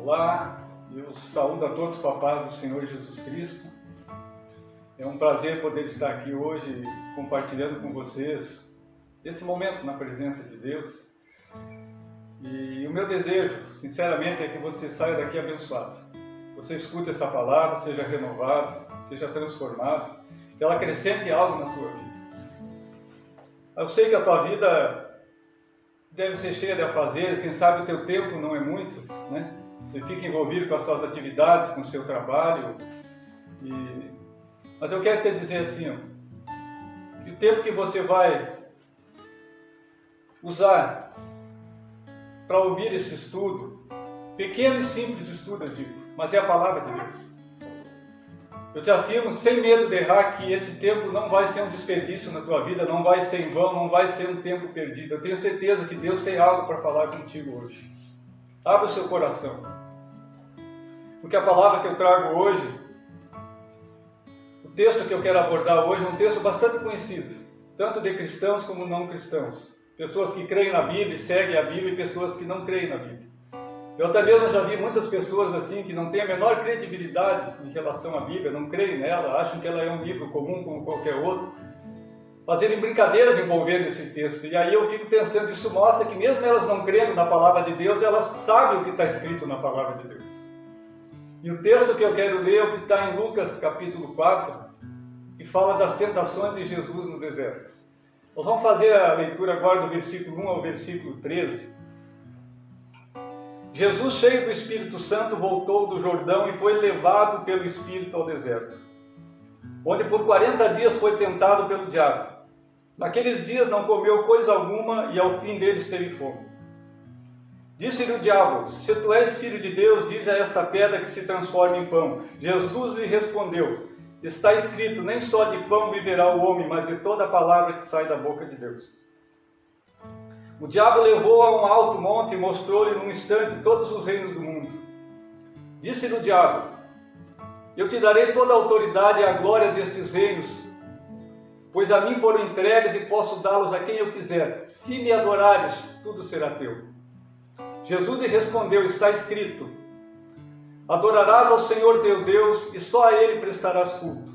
Olá, eu saúdo a todos com a paz do Senhor Jesus Cristo. É um prazer poder estar aqui hoje compartilhando com vocês esse momento na presença de Deus. E o meu desejo, sinceramente, é que você saia daqui abençoado. Você escute essa palavra, seja renovado, seja transformado, que ela acrescente algo na tua vida. Eu sei que a tua vida deve ser cheia de afazeres, quem sabe o teu tempo não é muito, né? Você fica envolvido com as suas atividades, com o seu trabalho. Mas eu quero te dizer assim, ó, que o tempo que você vai usar para ouvir esse estudo, pequeno e simples estudo, eu digo, mas é a palavra de Deus. Eu te afirmo, sem medo de errar, que esse tempo não vai ser um desperdício na tua vida, não vai ser em vão, não vai ser um tempo perdido. Eu tenho certeza que Deus tem algo para falar contigo hoje. Abra o seu coração. Porque a palavra que eu trago hoje, o texto que eu quero abordar hoje é um texto bastante conhecido, tanto de cristãos como não cristãos. Pessoas que creem na Bíblia, seguem a Bíblia, e pessoas que não creem na Bíblia. Eu até mesmo já vi muitas pessoas assim que não têm a menor credibilidade em relação à Bíblia, não creem nela, acham que ela é um livro comum como qualquer outro, fazerem brincadeiras envolvendo esse texto. E aí eu fico pensando, isso mostra que mesmo elas não crendo na palavra de Deus, elas sabem o que está escrito na palavra de Deus. E o texto que eu quero ler é o que está em Lucas capítulo 4, que fala das tentações de Jesus no deserto. Nós vamos fazer a leitura agora do versículo 1 ao versículo 13. Jesus, cheio do Espírito Santo, voltou do Jordão e foi levado pelo Espírito ao deserto, onde por 40 dias foi tentado pelo diabo. Naqueles dias não comeu coisa alguma e ao fim deles teve fome. Disse-lhe o diabo: se tu és filho de Deus, dize a esta pedra que se transforme em pão. Jesus lhe respondeu: está escrito, nem só de pão viverá o homem, mas de toda a palavra que sai da boca de Deus. O diabo levou a um alto monte e mostrou-lhe num instante todos os reinos do mundo. Disse-lhe o diabo: eu te darei toda a autoridade e a glória destes reinos, pois a mim foram entregues e posso dá-los a quem eu quiser. Se me adorares, tudo será teu. Jesus lhe respondeu: está escrito, adorarás ao Senhor teu Deus e só a Ele prestarás culto.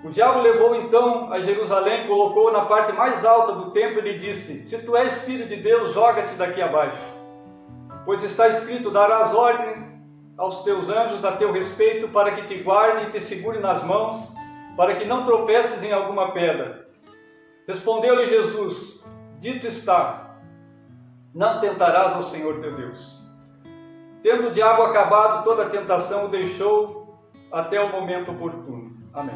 O diabo levou então a Jerusalém, colocou-o na parte mais alta do templo e lhe disse: se tu és filho de Deus, joga-te daqui abaixo. Pois está escrito, darás ordem aos teus anjos a teu respeito, para que te guardem e te segurem nas mãos, para que não tropeces em alguma pedra. Respondeu-lhe Jesus: dito está, não tentarás ao Senhor teu Deus. Tendo o diabo acabado toda a tentação, o deixou até o momento oportuno. Amém.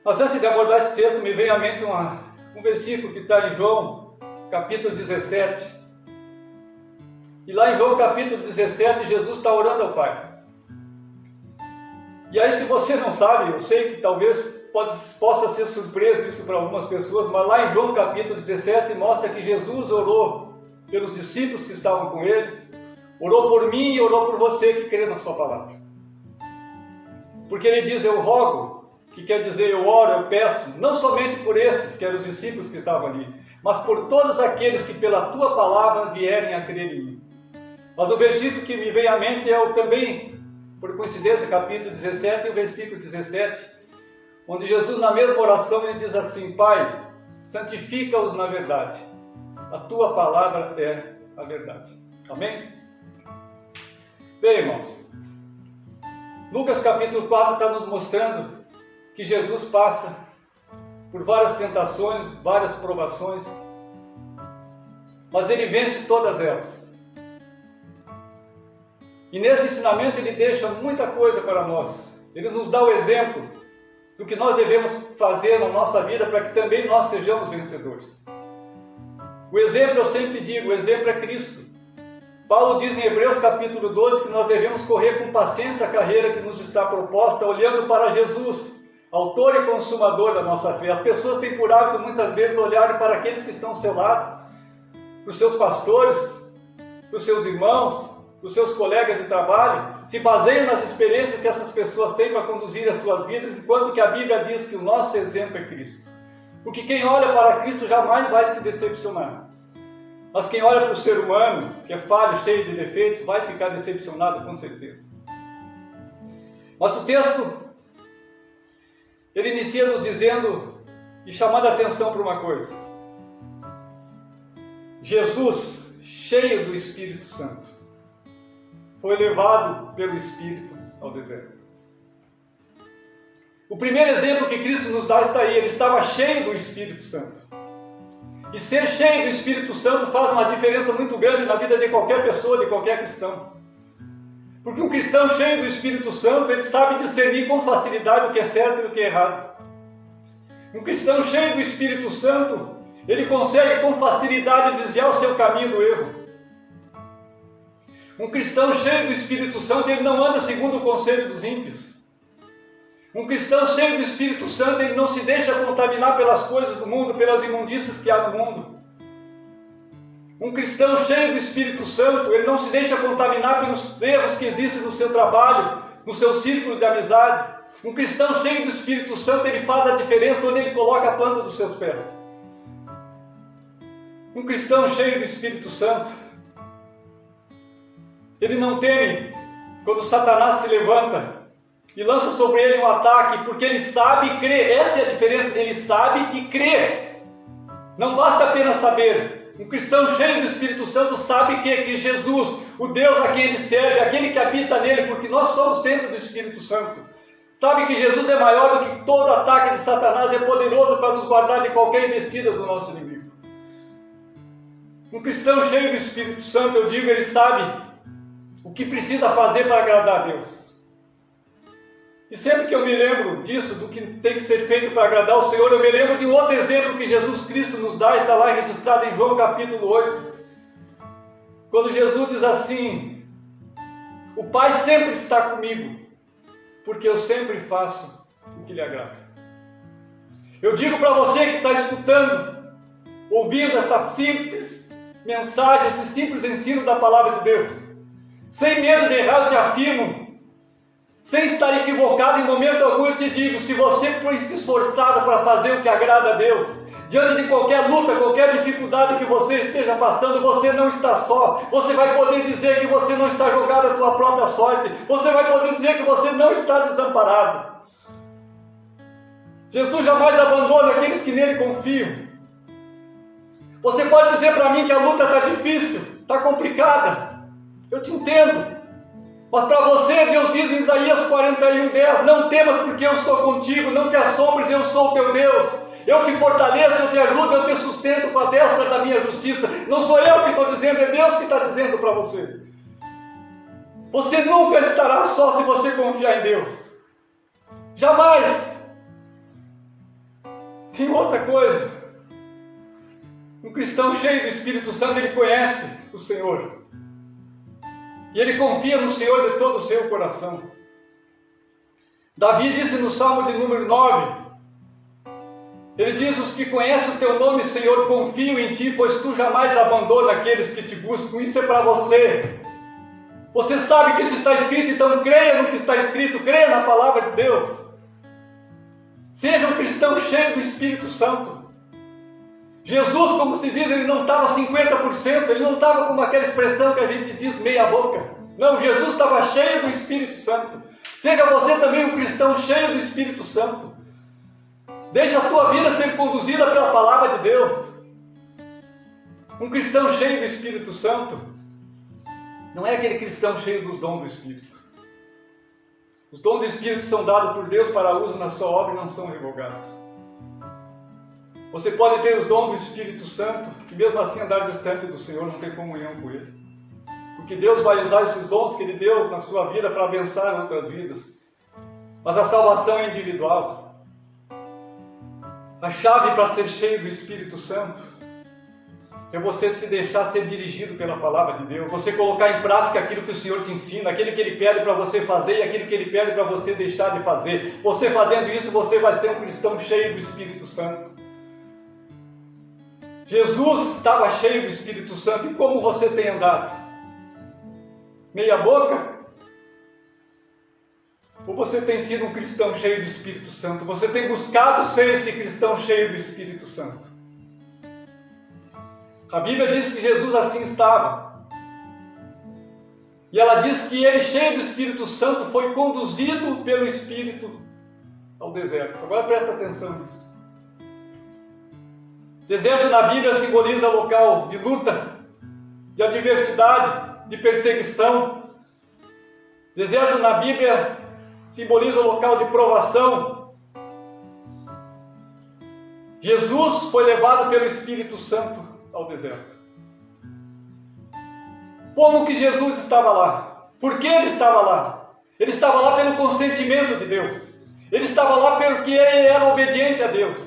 Mas antes de abordar esse texto, me vem à mente um versículo que está em João, capítulo 17. E lá em João, capítulo 17, Jesus está orando ao Pai. E aí, se você não sabe, eu sei que talvez possa ser surpresa isso para algumas pessoas, mas lá em João, capítulo 17, mostra que Jesus orou pelos discípulos que estavam com ele, orou por mim e orou por você que crê na sua palavra. Porque ele diz, eu rogo, que quer dizer eu oro, eu peço, não somente por estes, que eram os discípulos que estavam ali, mas por todos aqueles que pela tua palavra vierem a crer em mim. Mas o versículo que me vem à mente é também, por coincidência, capítulo 17 e o versículo 17, onde Jesus, na mesma oração, ele diz assim: Pai, santifica-os na verdade, a tua palavra é a verdade. Amém? Bem, irmãos, Lucas capítulo 4 está nos mostrando que Jesus passa por várias tentações, várias provações, mas ele vence todas elas. E nesse ensinamento ele deixa muita coisa para nós. Ele nos dá o exemplo do que nós devemos fazer na nossa vida para que também nós sejamos vencedores. O exemplo, eu sempre digo, o exemplo é Cristo. Paulo diz em Hebreus capítulo 12 que nós devemos correr com paciência a carreira que nos está proposta, olhando para Jesus, autor e consumador da nossa fé. As pessoas têm por hábito muitas vezes olharem para aqueles que estão ao seu lado, para os seus pastores, para os seus irmãos, para os seus colegas de trabalho, se baseiam nas experiências que essas pessoas têm para conduzir as suas vidas, enquanto que a Bíblia diz que o nosso exemplo é Cristo. Porque quem olha para Cristo jamais vai se decepcionar. Mas quem olha para o ser humano, que é falho, cheio de defeitos, vai ficar decepcionado com certeza. Mas o texto, ele inicia nos dizendo e chamando a atenção para uma coisa. Jesus, cheio do Espírito Santo, foi levado pelo Espírito ao deserto. O primeiro exemplo que Cristo nos dá está aí, ele estava cheio do Espírito Santo. E ser cheio do Espírito Santo faz uma diferença muito grande na vida de qualquer pessoa, de qualquer cristão. Porque um cristão cheio do Espírito Santo, ele sabe discernir com facilidade o que é certo e o que é errado. Um cristão cheio do Espírito Santo, ele consegue com facilidade desviar o seu caminho do erro. Um cristão cheio do Espírito Santo, ele não anda segundo o conselho dos ímpios. Um cristão cheio do Espírito Santo, ele não se deixa contaminar pelas coisas do mundo, pelas imundícias que há no mundo. Um cristão cheio do Espírito Santo, ele não se deixa contaminar pelos erros que existem no seu trabalho, no seu círculo de amizade. Um cristão cheio do Espírito Santo, ele faz a diferença onde ele coloca a planta dos seus pés. Um cristão cheio do Espírito Santo, ele não teme quando Satanás se levanta e lança sobre ele um ataque, porque ele sabe e crê. Essa é a diferença, ele sabe e crê. Não basta apenas saber. Um cristão cheio do Espírito Santo sabe que Jesus, o Deus a quem ele serve, aquele que habita nele, porque nós somos templo do Espírito Santo, sabe que Jesus é maior do que todo ataque de Satanás, é poderoso para nos guardar de qualquer investida do nosso inimigo. Um cristão cheio do Espírito Santo, eu digo, ele sabe o que precisa fazer para agradar a Deus. E sempre que eu me lembro disso, do que tem que ser feito para agradar o Senhor, eu me lembro de um outro exemplo que Jesus Cristo nos dá, está lá registrado em João capítulo 8. Quando Jesus diz assim: o Pai sempre está comigo, porque eu sempre faço o que lhe agrada. Eu digo para você que está escutando, ouvindo esta simples mensagem, esse simples ensino da palavra de Deus, sem medo de errar, eu te afirmo, sem estar equivocado em momento algum, eu te digo, se você for se esforçado para fazer o que agrada a Deus, diante de qualquer luta, qualquer dificuldade que você esteja passando, você não está só. Você vai poder dizer que você não está jogado à tua própria sorte. Você vai poder dizer que você não está desamparado. Jesus jamais abandona aqueles que nele confiam. Você pode dizer para mim que a luta está difícil, está complicada. Eu te entendo. Mas para você, Deus diz em Isaías 41:10, não temas porque eu estou contigo, não te assombres, eu sou o teu Deus. Eu te fortaleço, eu te ajudo, eu te sustento com a destra da minha justiça. Não sou eu que estou dizendo, é Deus que está dizendo para você. Você nunca estará só se você confiar em Deus. Jamais. Tem outra coisa. Um cristão cheio do Espírito Santo, ele conhece o Senhor. E ele confia no Senhor de todo o seu coração. Davi disse no Salmo de número 9, ele diz: os que conhecem o teu nome, Senhor, confiam em ti, pois tu jamais abandona aqueles que te buscam. Isso é para você. Você sabe que isso está escrito, então creia no que está escrito, creia na palavra de Deus. Seja um cristão cheio do Espírito Santo. Jesus, como se diz, ele não estava 50%, ele não estava com aquela expressão que a gente diz meia boca. Não, Jesus estava cheio do Espírito Santo. Seja você também um cristão cheio do Espírito Santo. Deixa a tua vida ser conduzida pela palavra de Deus. Um cristão cheio do Espírito Santo não é aquele cristão cheio dos dons do Espírito. Os dons do Espírito são dados por Deus para uso na sua obra e não são revogados. Você pode ter os dons do Espírito Santo e mesmo assim andar distante do Senhor, não ter comunhão com Ele. Porque Deus vai usar esses dons que Ele deu na sua vida para abençoar outras vidas. Mas a salvação é individual. A chave para ser cheio do Espírito Santo é você se deixar ser dirigido pela palavra de Deus. Você colocar em prática aquilo que o Senhor te ensina, aquilo que Ele pede para você fazer e aquilo que Ele pede para você deixar de fazer. Você fazendo isso, você vai ser um cristão cheio do Espírito Santo. Jesus estava cheio do Espírito Santo. E como você tem andado? Meia boca? Ou você tem sido um cristão cheio do Espírito Santo? Você tem buscado ser esse cristão cheio do Espírito Santo? A Bíblia diz que Jesus assim estava. E ela diz que ele, cheio do Espírito Santo, foi conduzido pelo Espírito ao deserto. Agora presta atenção nisso. Deserto na Bíblia simboliza local de luta, de adversidade, de perseguição. Deserto na Bíblia simboliza local de provação. Jesus foi levado pelo Espírito Santo ao deserto. Como que Jesus estava lá? Por que ele estava lá? Ele estava lá pelo consentimento de Deus. Ele estava lá porque ele era obediente a Deus.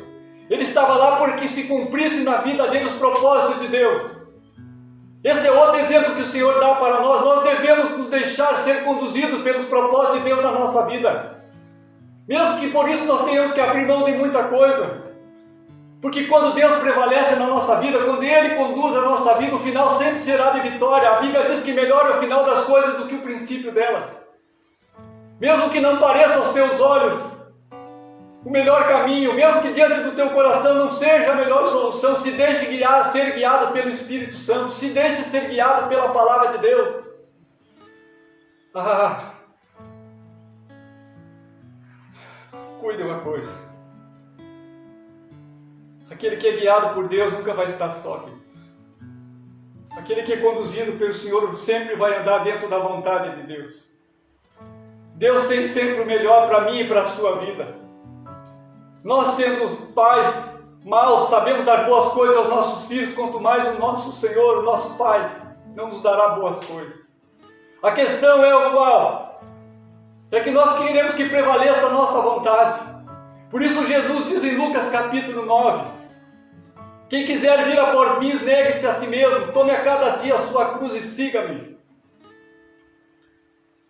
Ele estava lá porque se cumprisse na vida dele os propósitos de Deus. Esse é outro exemplo que o Senhor dá para nós. Nós devemos nos deixar ser conduzidos pelos propósitos de Deus na nossa vida. Mesmo que por isso nós tenhamos que abrir mão de muita coisa. Porque quando Deus prevalece na nossa vida, quando Ele conduz a nossa vida, o final sempre será de vitória. A Bíblia diz que melhor é o final das coisas do que o princípio delas. Mesmo que não pareça aos teus olhos o melhor caminho, mesmo que diante do teu coração não seja a melhor solução, se deixe guiar, ser guiado pelo Espírito Santo, se deixe ser guiado pela palavra de Deus. Cuide uma coisa. Aquele que é guiado por Deus nunca vai estar só, querido. Aquele que é conduzido pelo Senhor sempre vai andar dentro da vontade de Deus. Deus tem sempre o melhor para mim e para a sua vida. Nós, sendo pais maus, sabemos dar boas coisas aos nossos filhos, quanto mais o nosso Senhor, o nosso Pai, não nos dará boas coisas. A questão é o qual? É que nós queremos que prevaleça a nossa vontade. Por isso Jesus diz em Lucas capítulo 9, quem quiser vir após mim, negue-se a si mesmo, tome a cada dia a sua cruz e siga-me.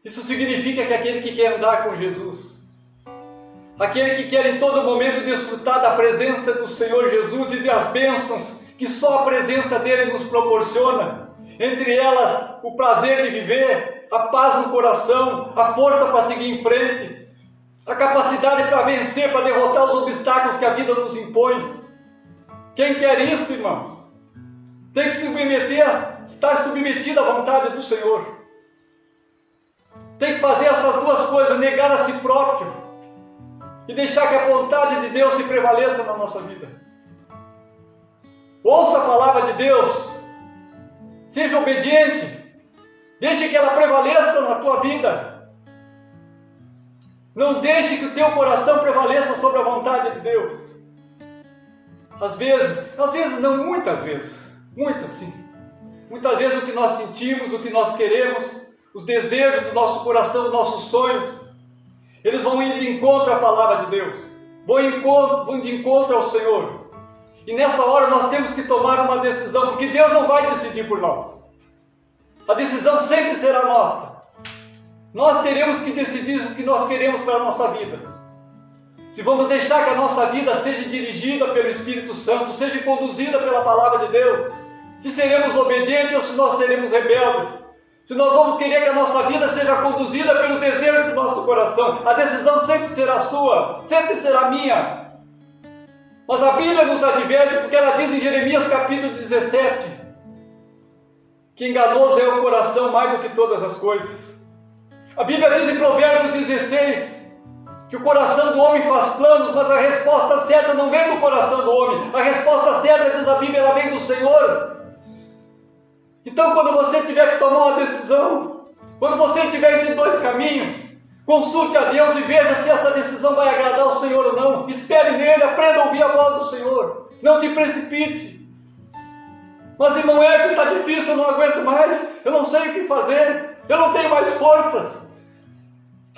Isso significa que aquele que quer andar com Jesus, aquele que quer em todo momento desfrutar da presença do Senhor Jesus e das bênçãos que só a presença dele nos proporciona, entre elas o prazer de viver, a paz no coração, a força para seguir em frente, a capacidade para vencer, para derrotar os obstáculos que a vida nos impõe. Quem quer isso, irmãos? Tem que se submeter, estar submetido à vontade do Senhor. Tem que fazer essas duas coisas, negar a si próprio e deixar que a vontade de Deus se prevaleça na nossa vida. Ouça a palavra de Deus, seja obediente, deixe que ela prevaleça na tua vida. Não deixe que o teu coração prevaleça sobre a vontade de Deus. Às vezes não, muitas vezes, muitas sim. Muitas vezes o que nós sentimos, o que nós queremos, os desejos do nosso coração, os nossos sonhos, eles vão ir de encontro à palavra de Deus, vão de encontro ao Senhor. E nessa hora nós temos que tomar uma decisão, porque Deus não vai decidir por nós. A decisão sempre será nossa. Nós teremos que decidir o que nós queremos para a nossa vida. Se vamos deixar que a nossa vida seja dirigida pelo Espírito Santo, seja conduzida pela palavra de Deus, se seremos obedientes ou se nós seremos rebeldes, se nós vamos querer que a nossa vida seja conduzida pelo desejo do nosso coração, a decisão sempre será sua, sempre será minha. Mas a Bíblia nos adverte, porque ela diz em Jeremias capítulo 17, que enganoso é o coração mais do que todas as coisas. A Bíblia diz em Provérbios 16, que o coração do homem faz planos, mas a resposta certa não vem do coração do homem. A resposta certa, diz a Bíblia, ela vem do Senhor. Então, quando você tiver que tomar uma decisão, quando você estiver entre dois caminhos, consulte a Deus e veja se essa decisão vai agradar ao Senhor ou não. Espere nele, aprenda a ouvir a voz do Senhor. Não te precipite. Mas, irmão Érico, está difícil, eu não aguento mais. Eu não sei o que fazer. Eu não tenho mais forças.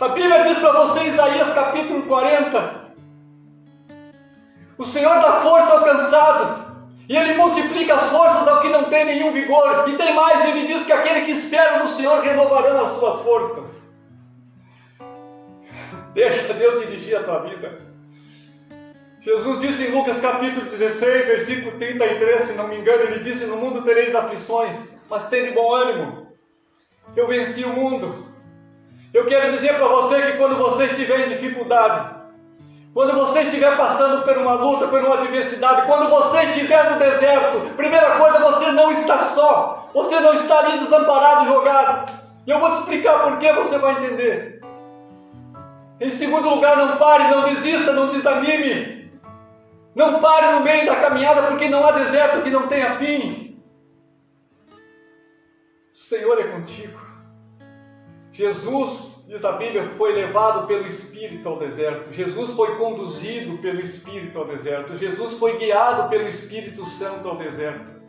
A Bíblia diz para você em Isaías capítulo 40, o Senhor dá força ao cansado, e Ele multiplica as forças ao que não tem nenhum vigor. E tem mais, Ele diz que aquele que espera no Senhor renovarão as suas forças. Deixa Deus dirigir a tua vida. Jesus disse em Lucas capítulo 16, versículo 33, se não me engano, Ele disse: no mundo tereis aflições, mas tende bom ânimo, eu venci o mundo. Eu quero dizer para você que quando você estiver em dificuldade, quando você estiver passando por uma luta, por uma adversidade, quando você estiver no deserto, primeira coisa, você não está só, você não está ali desamparado, jogado. E eu vou te explicar por que, você vai entender. Em segundo lugar, não pare, não desista, não desanime. Não pare no meio da caminhada, porque não há deserto que não tenha fim. O Senhor é contigo. Jesus, diz a Bíblia, foi levado pelo Espírito ao deserto. Jesus foi conduzido pelo Espírito ao deserto. Jesus foi guiado pelo Espírito Santo ao deserto.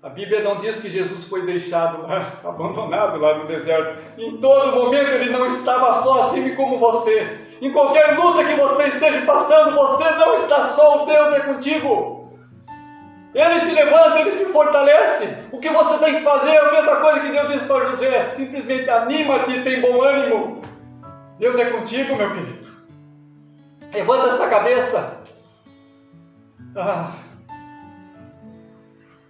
A Bíblia não diz que Jesus foi deixado lá, abandonado lá no deserto. Em todo momento ele não estava só, assim como você. Em qualquer luta que você esteja passando, você não está só, o Deus é contigo. Ele te levanta, Ele te fortalece. O que você tem que fazer é a mesma coisa que Deus disse para José. Simplesmente anima-te e tem bom ânimo. Deus é contigo, meu querido. Levanta essa cabeça.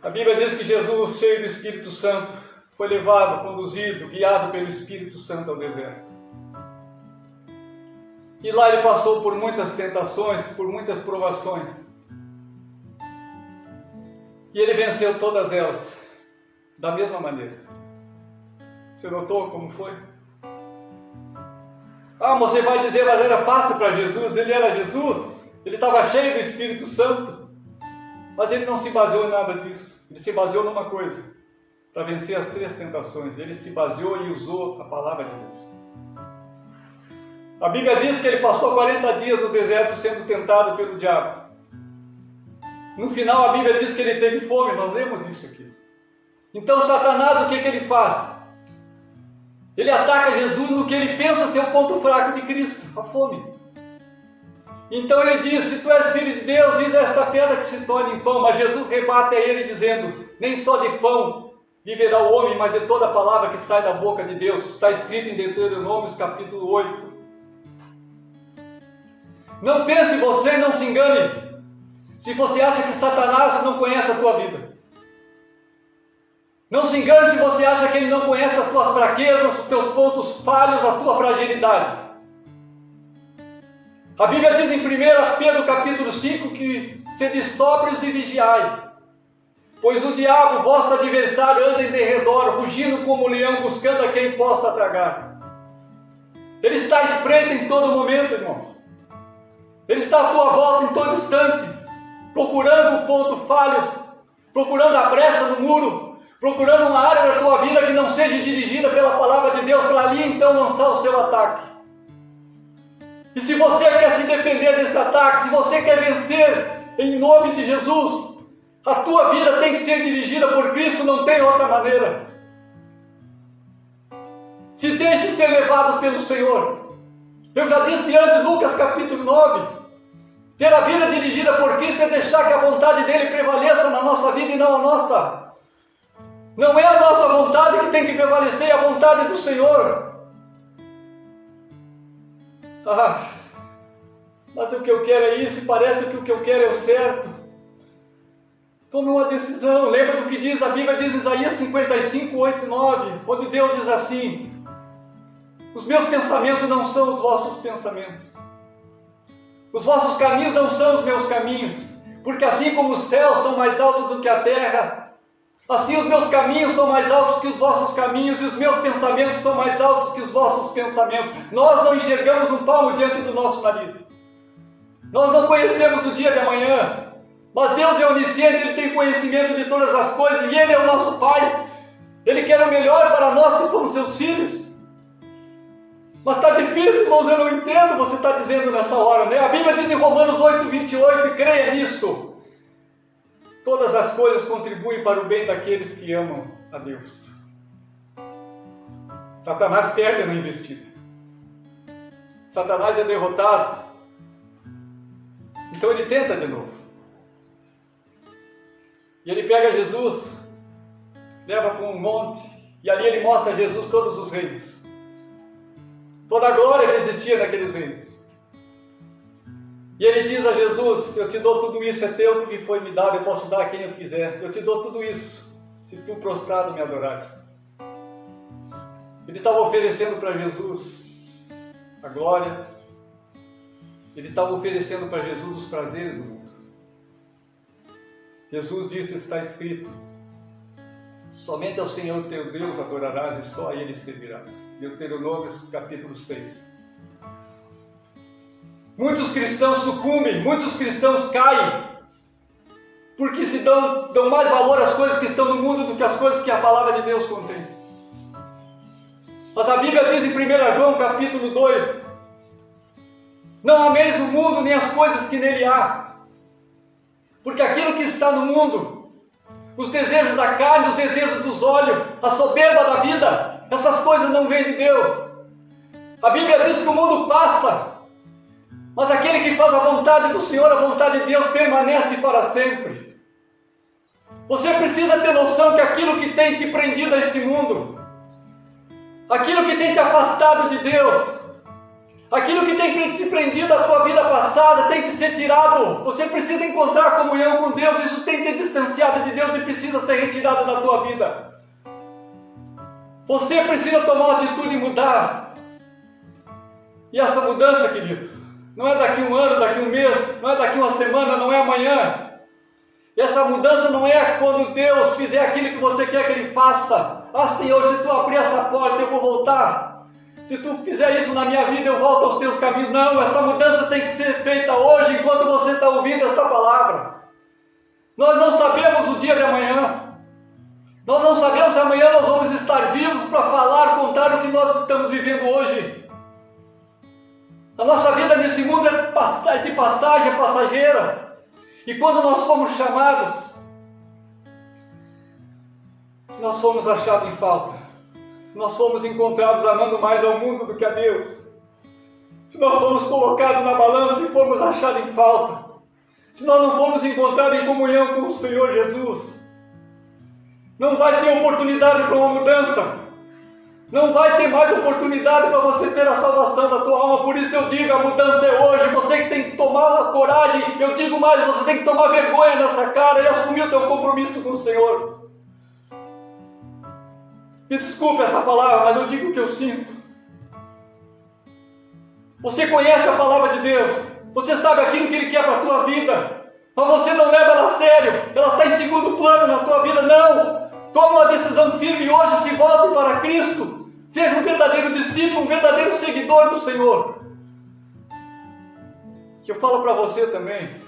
A Bíblia diz que Jesus, cheio do Espírito Santo, foi levado, conduzido, guiado pelo Espírito Santo ao deserto. E lá ele passou por muitas tentações, por muitas provações. E ele venceu todas elas, da mesma maneira. Você notou como foi? Você vai dizer, mas era fácil para Jesus, ele era Jesus, ele estava cheio do Espírito Santo. Mas ele não se baseou em nada disso. Ele se baseou numa coisa, para vencer as 3 tentações. Ele se baseou e usou a palavra de Deus. A Bíblia diz que ele passou 40 dias no deserto sendo tentado pelo diabo. No final a Bíblia diz que ele teve fome, nós lemos isso aqui. Então Satanás, o que ele faz? Ele ataca Jesus no que ele pensa ser o ponto fraco de Cristo, a fome. Então ele diz, se tu és filho de Deus, diz a esta pedra que se torne em pão. Mas Jesus rebate a ele dizendo, nem só de pão viverá o homem, mas de toda a palavra que sai da boca de Deus. Está escrito em Deuteronômio capítulo 8. Não pense você, não se engane, se você acha que Satanás não conhece a tua vida. Não se engane se você acha que ele não conhece as tuas fraquezas, os teus pontos falhos, a tua fragilidade. A Bíblia diz em 1 Pedro capítulo 5 que sede sóbrios e vigiai, pois o diabo, vosso adversário, anda em derredor, rugindo como um leão, buscando a quem possa tragar. Ele está à espreita em todo momento, irmãos. Ele está à tua volta em todo instante, procurando um ponto falho, procurando a brecha no muro, procurando uma área da tua vida que não seja dirigida pela palavra de Deus, para ali então lançar o seu ataque. E se você quer se defender desse ataque, se você quer vencer em nome de Jesus, a tua vida tem que ser dirigida por Cristo, não tem outra maneira. Se deixe ser levado pelo Senhor. Eu já disse antes, Lucas capítulo 9, ter a vida dirigida por Cristo é deixar que a vontade dele prevaleça na nossa vida e não a nossa. Não é a nossa vontade que tem que prevalecer, é a vontade do Senhor. Mas o que eu quero é isso, e parece que o que eu quero é o certo. Tome uma decisão. Lembra do que diz a Bíblia, diz em Isaías 55, 8 e 9, onde Deus diz assim, os meus pensamentos não são os vossos pensamentos, os vossos caminhos não são os meus caminhos, porque assim como os céus são mais altos do que a terra, assim os meus caminhos são mais altos que os vossos caminhos, e os meus pensamentos são mais altos que os vossos pensamentos. Nós não enxergamos um palmo diante do nosso nariz. Nós não conhecemos o dia de amanhã. Mas Deus é onisciente, Ele tem conhecimento de todas as coisas, e Ele é o nosso Pai. Ele quer o melhor para nós que somos seus filhos. Mas está difícil, irmãos, eu não entendo, você está dizendo nessa hora, né? A Bíblia diz em Romanos 8, 28, e creia nisto. Todas as coisas contribuem para o bem daqueles que amam a Deus. Satanás perde na investida. Satanás é derrotado. Então ele tenta de novo. E ele pega Jesus, leva para um monte, e ali ele mostra a Jesus todos os reinos. Toda a glória que existia naqueles reinos. E ele diz a Jesus, eu te dou tudo isso, é teu porque foi me dado, eu posso dar a quem eu quiser. Eu te dou tudo isso, se tu prostrado me adorares. Ele estava oferecendo para Jesus a glória. Ele estava oferecendo para Jesus os prazeres do mundo. Jesus disse, está escrito, Somente ao Senhor teu Deus adorarás e só a Ele servirás. Deuteronômio capítulo 6. Muitos cristãos sucumbem, muitos cristãos caem, porque se dão mais valor às coisas que estão no mundo do que às coisas que a palavra de Deus contém. Mas a Bíblia diz em 1 João capítulo 2, não ameis o mundo nem as coisas que nele há, porque aquilo que está no mundo, os desejos da carne, os desejos dos olhos, a soberba da vida, essas coisas não vêm de Deus. A Bíblia diz que o mundo passa, mas aquele que faz a vontade do Senhor, a vontade de Deus, permanece para sempre. Você precisa ter noção que aquilo que tem te prendido a este mundo, aquilo que tem te afastado de Deus, aquilo que tem te prendido à tua vida passada, tem que ser tirado. Você precisa encontrar comunhão com Deus, isso tem que te distanciado de Deus e precisa ser retirado da tua vida. Você precisa tomar uma atitude e mudar. E essa mudança, querido, não é daqui um ano, daqui um mês, não é daqui uma semana, não é amanhã. Essa mudança não é quando Deus fizer aquilo que você quer que Ele faça. Ah, Senhor, se Tu abrir essa porta, eu vou voltar. Se Tu fizer isso na minha vida, eu volto aos Teus caminhos. Não, essa mudança tem que ser feita hoje, enquanto você está ouvindo esta palavra. Nós não sabemos o dia de amanhã. Nós não sabemos se amanhã nós vamos estar vivos para falar, contar o que nós estamos vivendo hoje. A nossa vida nesse mundo é de passagem, é passageira. E quando nós fomos chamados, se nós fomos achados em falta, se nós fomos encontrados amando mais ao mundo do que a Deus, se nós fomos colocados na balança e fomos achados em falta, se nós não fomos encontrados em comunhão com o Senhor Jesus, não vai ter oportunidade para uma mudança. Não vai ter mais oportunidade para você ter a salvação da tua alma. Por isso eu digo, a mudança é hoje. Você que tem que tomar a coragem. Eu digo mais, você tem que tomar vergonha nessa cara e assumir o teu compromisso com o Senhor. Me desculpe essa palavra, mas eu digo o que eu sinto. Você conhece a palavra de Deus. Você sabe aquilo que Ele quer para a tua vida. Mas você não leva ela a sério. Ela está em segundo plano na tua vida. Não! Toma uma decisão firme hoje, se volte para Cristo. Seja um verdadeiro discípulo, um verdadeiro seguidor do Senhor. Que eu falo para você também.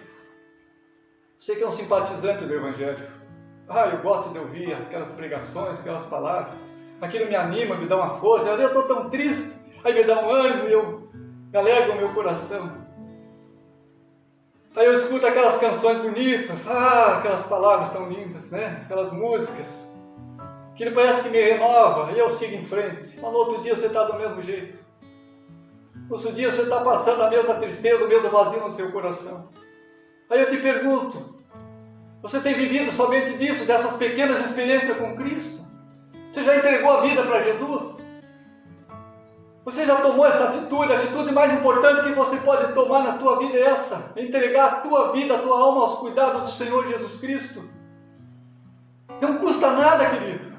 Você que é um simpatizante do Evangelho. Eu gosto de ouvir aquelas pregações, aquelas palavras. Aquilo me anima, me dá uma força. Eu estou tão triste. Aí me dá um ânimo e eu me alegra o meu coração. Aí eu escuto aquelas canções bonitas. Aquelas palavras tão lindas, né? Aquelas músicas. Aquilo parece que me renova e eu sigo em frente. Mas no outro dia você está do mesmo jeito. No outro dia você está passando a mesma tristeza, o mesmo vazio no seu coração. Aí eu te pergunto, você tem vivido somente disso, dessas pequenas experiências com Cristo? Você já entregou a vida para Jesus? Você já tomou essa atitude? A atitude mais importante que você pode tomar na tua vida é essa. Entregar a tua vida, a tua alma aos cuidados do Senhor Jesus Cristo. Não custa nada, querido.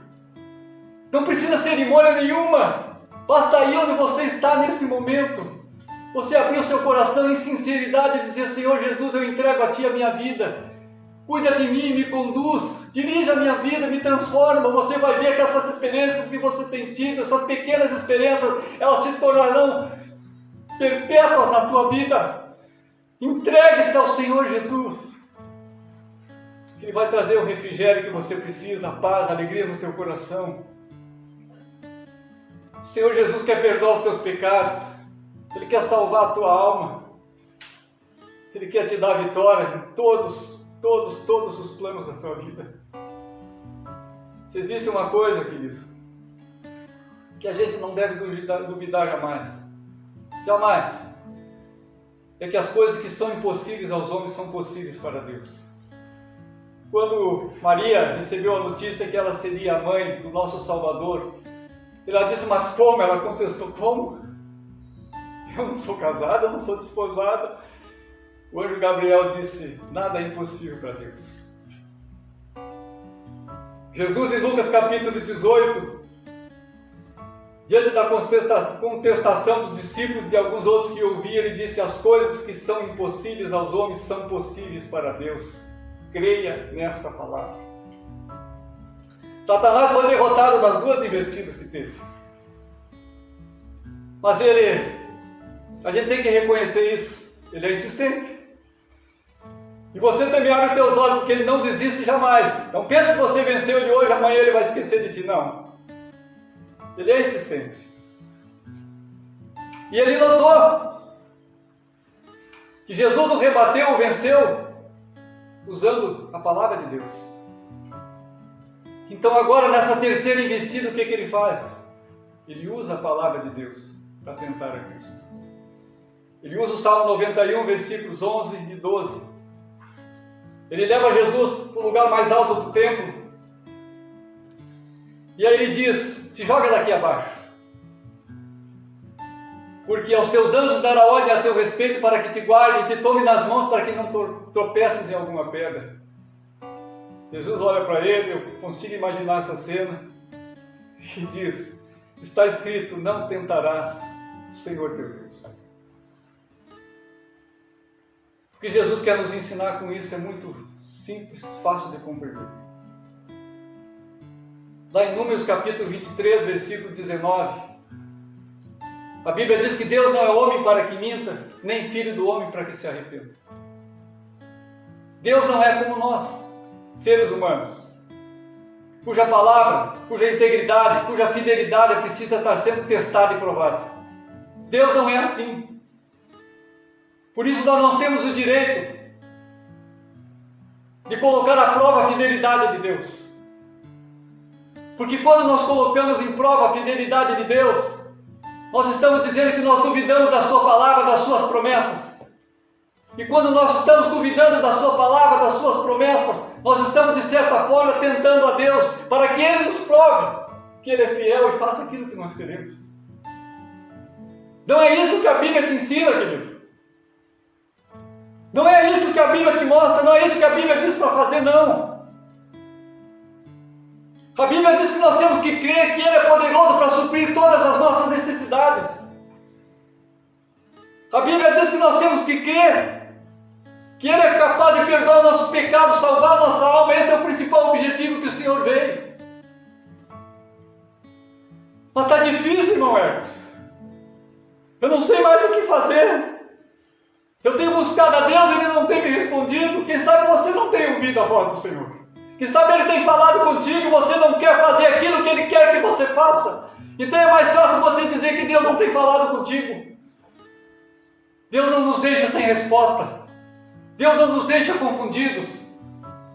Não precisa cerimônia nenhuma. Basta ir onde você está nesse momento. Você abrir o seu coração em sinceridade e dizer: Senhor Jesus, eu entrego a Ti a minha vida. Cuida de mim, me conduz, dirija a minha vida, me transforma. Você vai ver que essas experiências que você tem tido, essas pequenas experiências, elas se tornarão perpétuas na tua vida. Entregue-se ao Senhor Jesus. Ele vai trazer o refrigério que você precisa, a paz, a alegria no teu coração. O Senhor Jesus quer perdoar os teus pecados. Ele quer salvar a tua alma. Ele quer te dar vitória em todos os planos da tua vida. Se existe uma coisa, querido, que a gente não deve duvidar jamais. Jamais. É que as coisas que são impossíveis aos homens são possíveis para Deus. Quando Maria recebeu a notícia que ela seria a mãe do nosso Salvador, ela disse: mas como? Ela contestou: como? Eu não sou casada, eu não sou desposada. O anjo Gabriel disse: nada é impossível para Deus. Jesus, em Lucas capítulo 18, diante da contestação dos discípulos e de alguns outros que ouviam, ele disse: as coisas que são impossíveis aos homens são possíveis para Deus. Creia nessa palavra. Satanás foi derrotado nas 2 investidas que teve. Mas a gente tem que reconhecer isso, ele é insistente. E você também abre os teus olhos, porque ele não desiste jamais. Não pensa que você venceu ele hoje, amanhã ele vai esquecer de ti, não. Ele é insistente. E ele notou que Jesus o rebateu, o venceu, usando a palavra de Deus. Então agora, nessa terceira investida, o que ele faz? Ele usa a palavra de Deus para tentar a Cristo. Ele usa o Salmo 91, versículos 11 e 12. Ele leva Jesus para o lugar mais alto do templo. E aí ele diz: se joga daqui abaixo, porque aos teus anjos dará ordem a teu respeito para que te guardem e te tome nas mãos para que não tropeces em alguma pedra. Jesus olha para ele, eu consigo imaginar essa cena, e diz: está escrito, não tentarás o Senhor teu Deus. O que Jesus quer nos ensinar com isso é muito simples, fácil de compreender. Lá em Números capítulo 23, versículo 19, a Bíblia diz que Deus não é homem para que minta, nem filho do homem para que se arrependa. Deus não é como nós, seres humanos, cuja palavra, cuja integridade, cuja fidelidade precisa estar sendo testada e provada. Deus não é assim. Por isso nós não temos o direito de colocar à prova a fidelidade de Deus. Porque quando nós colocamos em prova a fidelidade de Deus, nós estamos dizendo que nós duvidamos da sua palavra, das suas promessas. E quando nós estamos duvidando da sua palavra, das suas promessas, nós estamos de certa forma tentando a Deus para que Ele nos prove que Ele é fiel e faça aquilo que nós queremos. Não é isso que a Bíblia te ensina, querido. Não é isso que a Bíblia te mostra, não é isso que a Bíblia diz para fazer, não. A Bíblia diz que nós temos que crer que Ele é poderoso para suprir todas as nossas necessidades. A Bíblia diz que nós temos que crer que Ele é capaz de perdoar nossos pecados, salvar nossa alma. Esse é o principal objetivo que o Senhor veio. Mas está difícil, irmão Hermes. Eu não sei mais o que fazer. Eu tenho buscado a Deus e Ele não tem me respondido. Quem sabe você não tem ouvido a voz do Senhor. Quem sabe Ele tem falado contigo e você não quer fazer aquilo que Ele quer que você faça. Então é mais fácil você dizer que Deus não tem falado contigo. Deus não nos deixa sem resposta. Deus não nos deixa confundidos.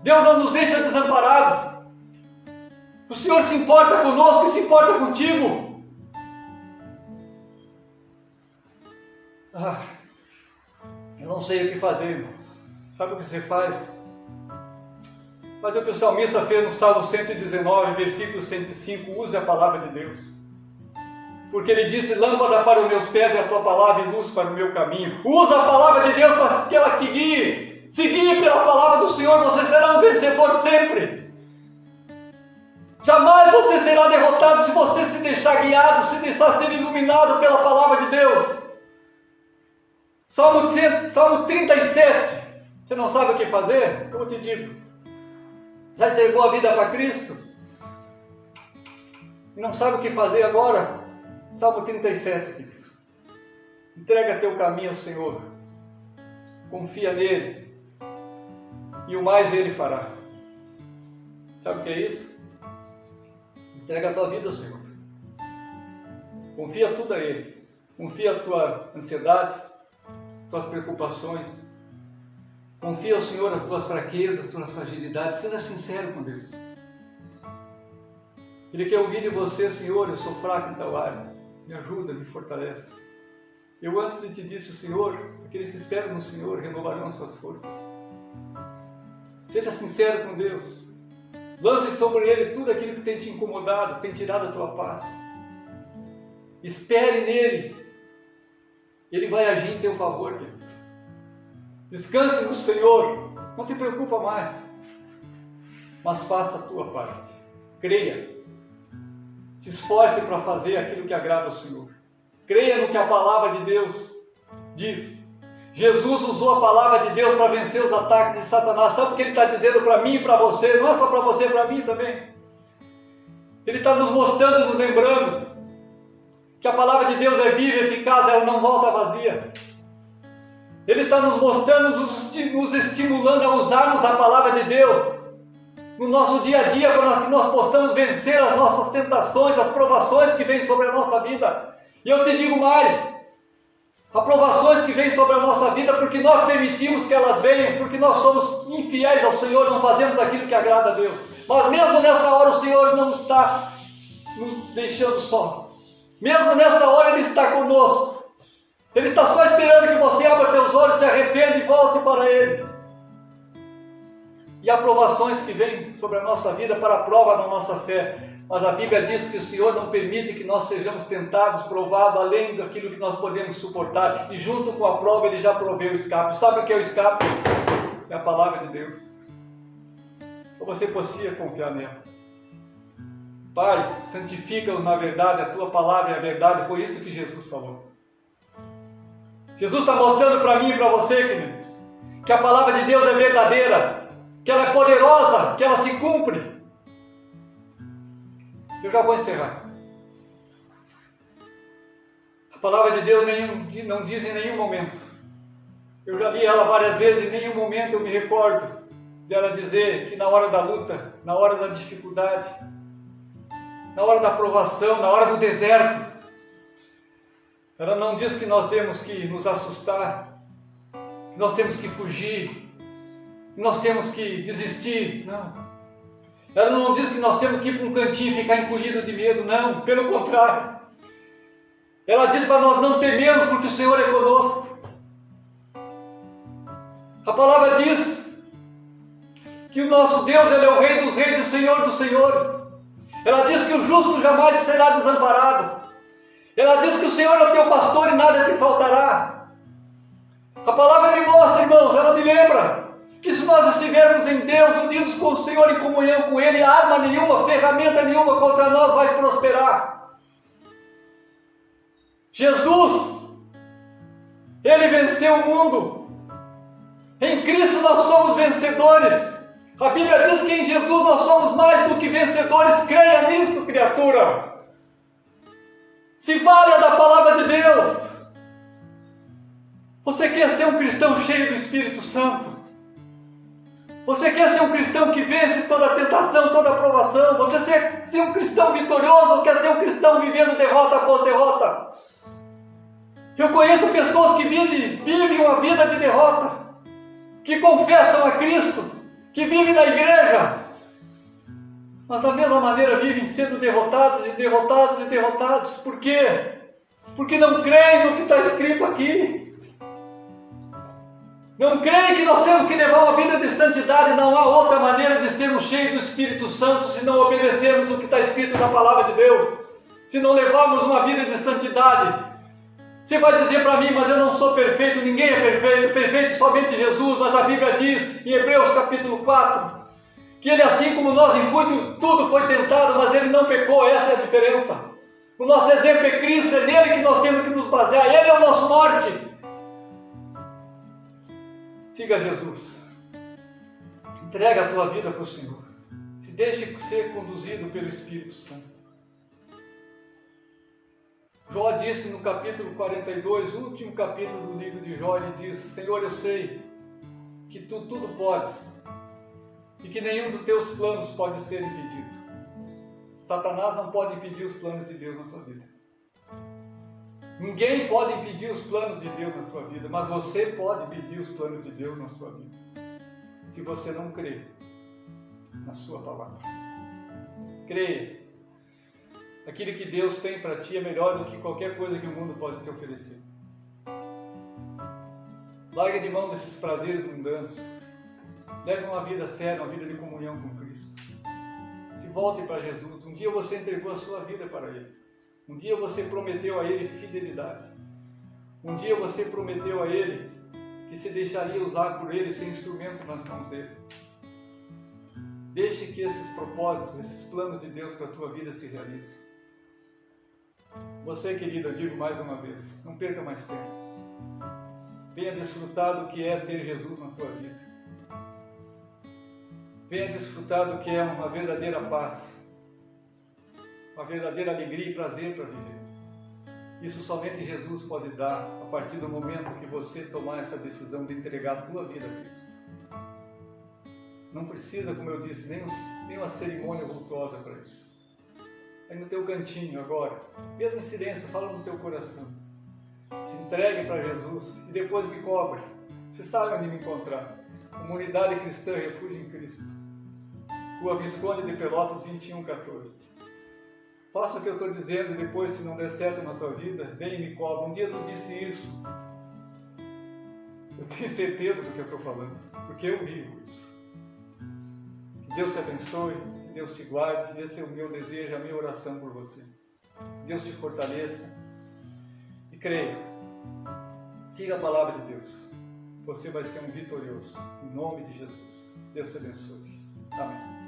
Deus não nos deixa desamparados. O Senhor se importa conosco e se importa contigo. Eu não sei o que fazer, irmão. Sabe o que você faz? Faz o que o salmista fez no Salmo 119, versículo 105. Use a palavra de Deus. Porque ele disse: lâmpada para os meus pés é a tua palavra e luz para o meu caminho. Usa a palavra de Deus para que ela te guie. Se guie pela palavra do Senhor, você será um vencedor sempre. Jamais você será derrotado se você se deixar guiado, se deixar ser iluminado pela palavra de Deus. Salmo 37. Você não sabe o que fazer? Eu te digo. Já entregou a vida para Cristo? E não sabe o que fazer agora? Salmo 37, querido. Entrega teu caminho ao Senhor. Confia nele. E o mais Ele fará. Sabe o que é isso? Entrega a tua vida ao Senhor. Confia tudo a Ele. Confia a tua ansiedade, tuas preocupações. Confia ao Senhor as tuas fraquezas, as tuas fragilidades. Seja sincero com Deus. Ele quer ouvir de você: Senhor, eu sou fraco em tal área. Me ajuda, me fortalece. Eu antes de te disse o Senhor: aqueles que esperam no Senhor renovarão as suas forças. Seja sincero com Deus. Lance sobre Ele tudo aquilo que tem te incomodado, que tem tirado a tua paz. Espere nele. Ele vai agir em teu favor, querido. Descanse no Senhor. Não te preocupa mais. Mas faça a tua parte. Creia. Se esforce para fazer aquilo que agrada ao Senhor. Creia no que a palavra de Deus diz. Jesus usou a palavra de Deus para vencer os ataques de Satanás. Sabe o que Ele está dizendo para mim e para você? Não é só para você, para mim também. Ele está nos mostrando, nos lembrando que a palavra de Deus é viva e eficaz, ela não volta vazia. Ele está nos mostrando, nos estimulando a usarmos a palavra de Deus no nosso dia a dia, para que nós possamos vencer as nossas tentações, as provações que vêm sobre a nossa vida. E eu te digo mais, aprovações que vêm sobre a nossa vida porque nós permitimos que elas venham, porque nós somos infiéis ao Senhor, não fazemos aquilo que agrada a Deus. Mas mesmo nessa hora o Senhor não está nos deixando só. Mesmo nessa hora Ele está conosco. Ele está só esperando que você abra teus olhos, se arrependa e volte para Ele. E há provações que vêm sobre a nossa vida para a prova da nossa fé. Mas a Bíblia diz que o Senhor não permite que nós sejamos tentados, provados, além daquilo que nós podemos suportar. E junto com a prova Ele já proveu o escape. Sabe o que é o escape? É a palavra de Deus. Ou você possa confiar nela. Pai, santifica-os na verdade, a Tua palavra é a verdade. Foi isso que Jesus falou. Jesus está mostrando para mim e para você, queridos, que a palavra de Deus é verdadeira, que ela é poderosa, que ela se cumpre. Eu já vou encerrar. A palavra de Deus não diz em nenhum momento. Eu já li ela várias vezes, em nenhum momento eu me recordo dela dizer que na hora da luta, na hora da dificuldade, na hora da provação, na hora do deserto, ela não diz que nós temos que nos assustar, que nós temos que fugir, que nós temos que desistir. Não. Ela não diz que nós temos que ir para um cantinho e ficar encolhido de medo. Não, pelo contrário. Ela diz para nós não temermos porque o Senhor é conosco. A palavra diz que o nosso Deus, Ele é o Rei dos Reis e o Senhor dos Senhores. Ela diz que o justo jamais será desamparado. Ela diz que o Senhor é o teu pastor e nada te faltará. A palavra me mostra, irmãos, ela me lembra que se nós estivermos em Deus, unidos com o Senhor, em comunhão com Ele, arma nenhuma, ferramenta nenhuma contra nós vai prosperar. Jesus, Ele venceu o mundo. Em Cristo nós somos vencedores. A Bíblia diz que em Jesus nós somos mais do que vencedores. Creia nisso, criatura. Se valha da palavra de Deus. Você quer ser um cristão cheio do Espírito Santo? Você quer ser um cristão que vence toda tentação, toda provação? Você quer ser um cristão vitorioso ou quer ser um cristão vivendo derrota após derrota? Eu conheço pessoas que vivem uma vida de derrota, que confessam a Cristo, que vivem na igreja, mas da mesma maneira vivem sendo derrotados e derrotados e derrotados. Por quê? Porque não creem no que está escrito aqui. Não creem que nós temos que levar uma vida de santidade. Não há outra maneira de sermos cheios do Espírito Santo se não obedecermos o que está escrito na palavra de Deus. Se não levarmos uma vida de santidade. Você vai dizer para mim, mas eu não sou perfeito, ninguém é perfeito, perfeito somente Jesus. Mas a Bíblia diz em Hebreus capítulo 4, que Ele, assim como nós, em tudo foi tentado, mas Ele não pecou. Essa é a diferença. O nosso exemplo é Cristo, é nele que nós temos que nos basear, Ele é o nosso norte. Siga Jesus. Entrega a tua vida para o Senhor. Se deixe ser conduzido pelo Espírito Santo. Jó disse no capítulo 42, último capítulo do livro de Jó, ele diz: Senhor, eu sei que Tu tudo podes e que nenhum dos Teus planos pode ser impedido. Satanás não pode impedir os planos de Deus na tua vida. Ninguém pode impedir os planos de Deus na tua vida, mas você pode impedir os planos de Deus na sua vida, se você não crer na sua palavra. Creia. Aquilo que Deus tem para ti é melhor do que qualquer coisa que o mundo pode te oferecer. Larga de mão desses prazeres mundanos. Leve uma vida séria, uma vida de comunhão com Cristo. Se volte para Jesus. Um dia você entregou a sua vida para Ele. Um dia você prometeu a Ele fidelidade. Um dia você prometeu a Ele que se deixaria usar por Ele, ser instrumento nas mãos dEle. Deixe que esses propósitos, esses planos de Deus para a tua vida se realizem. Você, querido, eu digo mais uma vez, não perca mais tempo. Venha desfrutar do que é ter Jesus na tua vida. Venha desfrutar do que é uma verdadeira paz. uma verdadeira alegria e prazer para viver. Isso somente Jesus pode dar a partir do momento que você tomar essa decisão de entregar a tua vida a Cristo. Não precisa, como eu disse, nem uma cerimônia vultuosa para isso. Aí no teu cantinho agora, mesmo em silêncio, fala no teu coração. Se entregue para Jesus e depois me cobre. Você sabe onde me encontrar. Comunidade Cristã Refúgio em Cristo. Rua Visconde de Pelotas, 2114. Faça o que eu estou dizendo e depois, se não der certo na tua vida, vem e me cobre. Um dia tu disse isso. Eu tenho certeza do que eu estou falando, porque eu vivo isso. Que Deus te abençoe, que Deus te guarde. Esse é o meu desejo, a minha oração por você. Deus te fortaleça e creia. Siga a palavra de Deus. Você vai ser um vitorioso. Em nome de Jesus. Deus te abençoe. Amém.